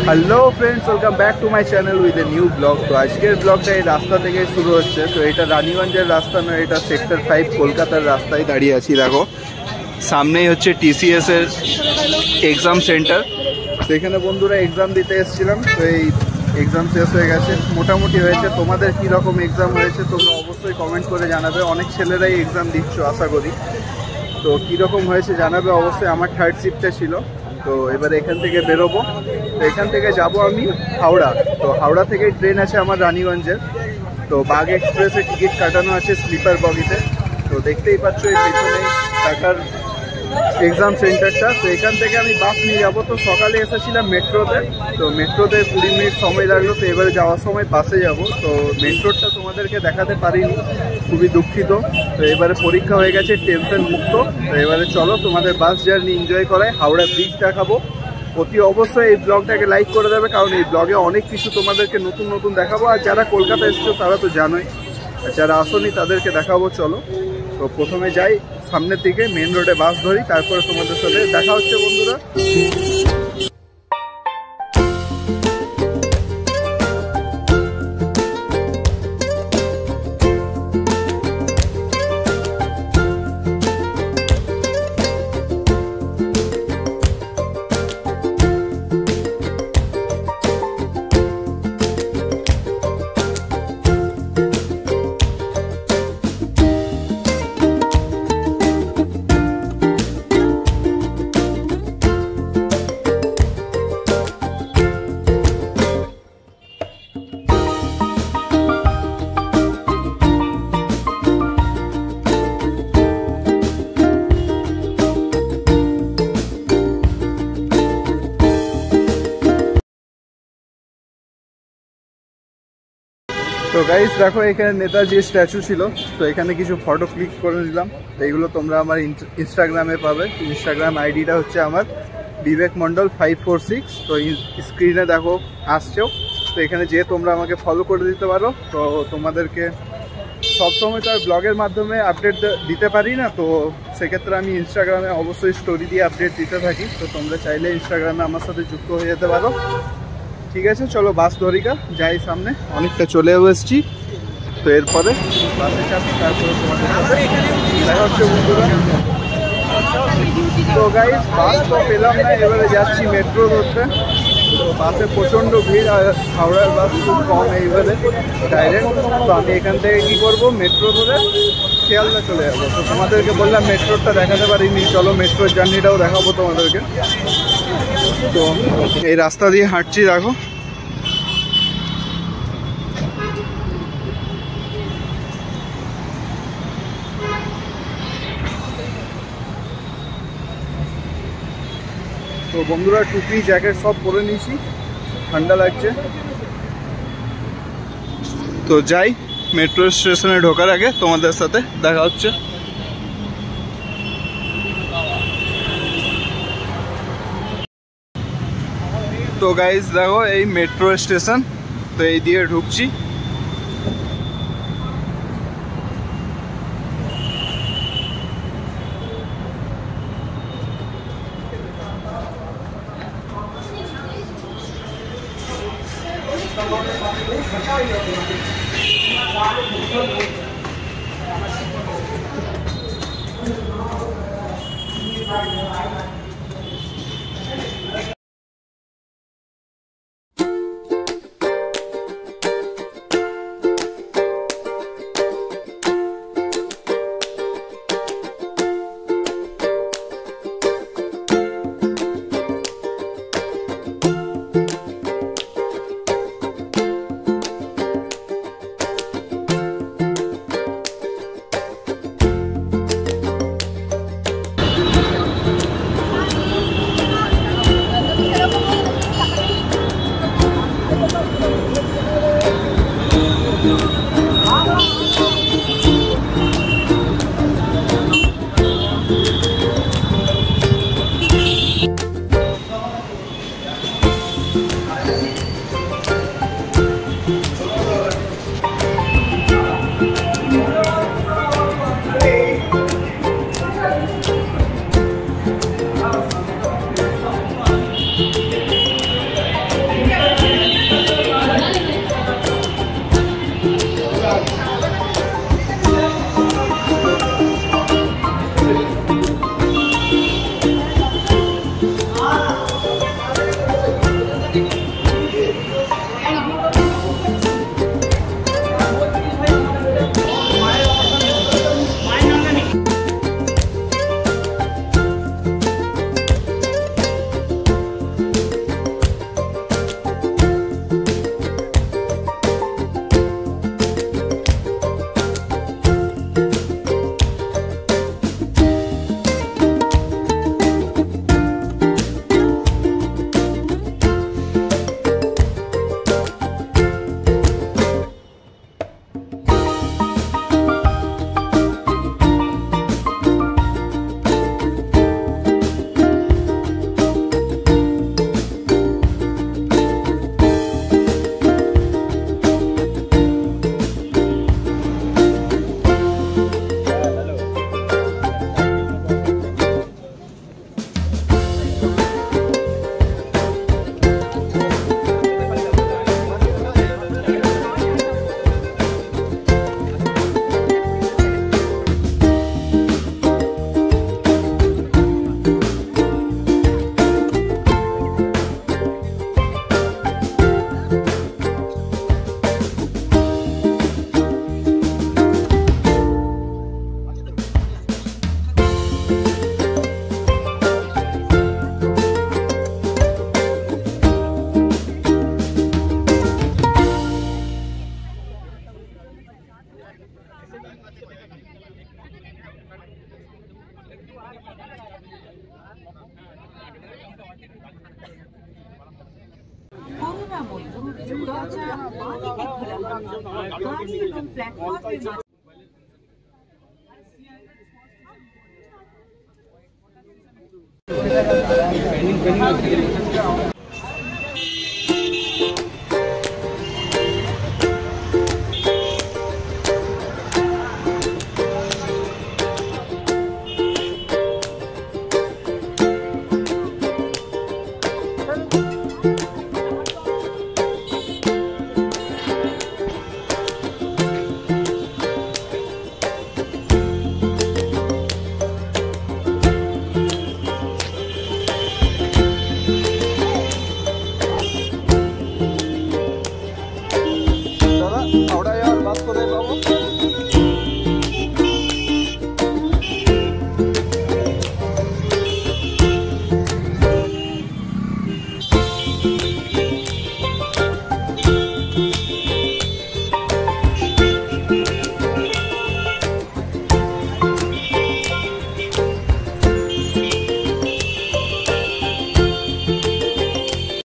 Hello friends, welcome back to my channel with a new blog. तो आजकल ब्लॉगटा এই রাস্তা থেকে শুরু হচ্ছে। তো এটা রানীগঞ্জের রাস্তা নয়, এটা সেক্টর 5 কলকাতার রাস্তায় দাঁড়িয়ে আছি। দেখো সামনেই হচ্ছে টিসিএস এর এক্সাম সেন্টার। তো এখানে বন্ধুরা এক্সাম দিতে এসেছিলাম। তো এই এক্সাম শেষ হয়ে গেছে, মোটামুটি হয়েছে। তোমাদের কি রকম এক্সাম হয়েছে তোমরা অবশ্যই কমেন্ট করে জানাবে। অনেক ছেলেরাই এক্সাম দিচ্ছ আশা করি। তো কীরকম হয়েছে জানাবে অবশ্যই। আমার থার্ড শিফটে ছিল। তো এবার এখান থেকে বেরোবো। তো এখান থেকে যাব আমি হাওড়া। তো হাওড়া থেকে ট্রেন আছে আমার রানীগঞ্জের। তো বাগ এক্সপ্রেসে টিকিট কাটানো আছে স্লিপার বগিতে। তো দেখতেই পাচ্ছ এই পেছনেই টাটার এক্সাম সেন্টারটা। তো এখান থেকে আমি বাস নিয়ে যাবো। তো সকালে এসেছিলাম মেট্রোতে। তো মেট্রোতে 20 মিনিট সময় লাগলো। তো এবারে যাওয়ার সময় বাসে যাব। তো মেট্রোটা তোমাদেরকে দেখাতে পারিনি, খুবই দুঃখিত। তো এবারে পরীক্ষা হয়ে গেছে, টেনশন মুক্ত। তো এবারে চলো তোমাদের বাস জার্নি এনজয় করায়। হাওড়া ব্রিজ দেখাবো। অতি অবশ্যই এই ব্লগটাকে লাইক করে দেবে, কারণ এই ব্লগে অনেক কিছু তোমাদেরকে নতুন নতুন দেখাবো। আর যারা কলকাতা এসছো তারা তো জানোই, আর যারা আসোনি তাদেরকে দেখাবো। চলো তো প্রথমে যাই সামনের দিকে, মেন রোডে বাস ধরি, তারপরে তোমাদের সাথে দেখা হচ্ছে বন্ধুরা। তো গাইস দেখো, এখানে নেতাজি স্ট্যাচু ছিল। তো এখানে কিছু ফটো ক্লিক করে নিলাম। তো এইগুলো তোমরা আমার ইনস্টাগ্রামে পাবে। ইনস্টাগ্রাম আইডিটা হচ্ছে আমার বিবেক মন্ডল 546। তো স্ক্রিনে দেখো আসছেও। তো এখানে যেয়ে তোমরা আমাকে ফলো করে দিতে পারো। তো তোমাদেরকে সবসময় তো আর ব্লগের মাধ্যমে আপডেট দিতে পারি না। তো সেক্ষেত্রে আমি ইনস্টাগ্রামে অবশ্যই স্টোরি দিয়ে আপডেট দিতে থাকি। তো তোমরা চাইলে ইনস্টাগ্রামে আমার সাথে যুক্ত হয়ে যেতে পারো। ঠিক আছে, চলো বাস ধরিকা যাই সামনে। অনেকটা চলেও এসেছি। তো এরপরে বাসে চাপি, তারপরে তোমাদের সাথে দেখা হচ্ছে বন্ধুরা। তো গাইস বাস তো পেলাম না, এবারে যাচ্ছি মেট্রো ধরতে। তো বাসে প্রচণ্ড ভিড়, আর হাওড়ার বাস খুব কম এইবারে ডাইরেক্ট। তো আমি এখান থেকে কী করবো, মেট্রো ধরে শিয়ালদা চলে যাবো। তো তোমাদেরকে বললাম মেট্রোটা দেখাতে পারিনি, চলো মেট্রোর জার্নিটাও দেখাবো তোমাদেরকে। তো এই রাস্তা দিয়ে হাঁটছি দেখো। তো বন্ধুরা টুপি জ্যাকেট সব পরে নিয়েছি, ঠান্ডা লাগছে। তো যাই, মেট্রো স্টেশনে ঢোকার আগে তোমাদের সাথে দেখা হচ্ছে। তো গাইস দেখো এই মেট্রো স্টেশন। তো এই দিয়ে ঢুকছি। দাদা